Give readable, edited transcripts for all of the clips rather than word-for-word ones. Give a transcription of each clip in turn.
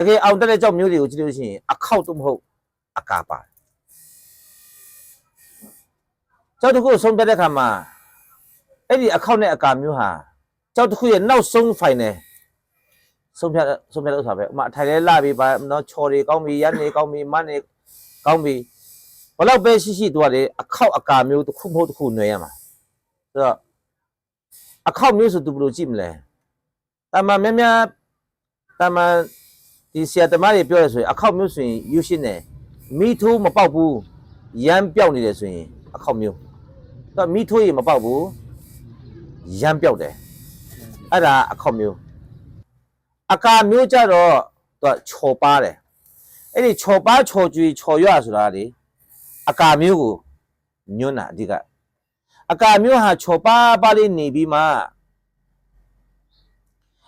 တကယ်အောင်တက်တဲ့ကြောက်မျိုးတွေကိုကြည့်လို့ရှိရင်အခောက်တော့မဟုတ်အကာပါကြောက်တစ်ခုဆုံးပြတဲ့ခါမှာအဲ့ဒီအခောက်နဲ့အကာမျိုးဟာကြောက်တစ်ခုရဲ့နောက်ဆုံး final ဆုံးဖြတ်လို့ဆိုတာပဲဥမာအထိုင်လဲလာပြီပါနော်ချော်တွေကောင်းပြီရန်နေကောင်းပြီမနေကောင်းပြီဘလောက်ပဲရှိသူကလေအခောက်အကာမျိုးတစ်ခုမဟုတ်တစ်ခုຫນွယ်ရမှာဆိုတော့အခောက်မျိုးဆိုသူဘယ်လိုကြည့်မလဲတာမဒီဆရာသမားတွေပြောရဆိုရင်အခောက်မျိုးဆိုရင်ယူရှင်းတယ်မိထိုးမပေါက်ဘူးရမ်းပြောက်နေတယ်ဆိုရင်အခောက်မျိုးတော့မိထိုးရင်မပေါက်ဘူးရမ်းပြောက်တယ်အဲ့ဒါအခောက်မျိုးအကာမျိုးကြတော့သူကချော်ပါတယ်အဲ့ဒီချော်ပါချော်ကြွေချော်ရွဆိုတာလေအကာမျိုးကိုညွန်းတာအဓိကအကာမျိုးဟာချော်ပါလေးနေပြီးမှ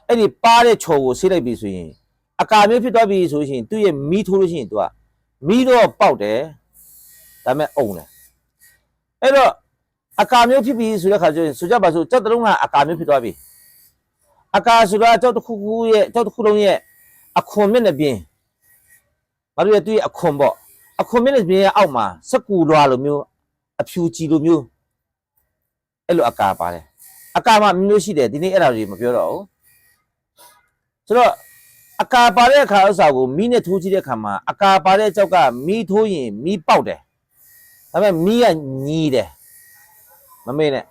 အဲ့ဒီပါတဲ့ချော်ကိုဆေးလိုက်ပြီဆိုရင်အကာမျိုးဖြစ်သွားပြီဆိုရင်သူ့ရဲ့မီးထိုးလို့ရှိရင်သူကမီးတော့ပေါက်တယ်ဒါပေမဲ့အုံတယ်အဲ့တော့အကာမျိုးဖြစ်ပြီဆိုတဲ့ခါကျရင်ဆိုကြပါစို့ကြောက်တလုံးကအကာမျိုးဖြစ်သွားပြီအကာဆိုတာကြောက်တစ်ခုလုံးရဲ့အခွန်မျက်နှာပြင်ဘာလို့လဲသူရဲ့အခွန်ပေါ့အခွန်မျက်နှာပြင်ရဲ့အောက်မှာစက်ကူလွာလိုမျိုးအဖြူကြည်လိုမျိုးအဲ့လိုအကာပါတယ်အကာမှာမျိုးရှိတယ်ဒီနေ့အဲ့ဒါတွေမပြောတော့ဘူးဆိုတော့အကာပါတဲ့အခါဥစ္စာကိုမီးနဲ့ထိုးကြည့်တဲ့အခါမှာအကာပါတဲ့ကြောက်ကမီးထိုးရင်မီးပေါက်တယ်ဒါပေမဲ့မီးကညီးတယ်မမေ့နဲ့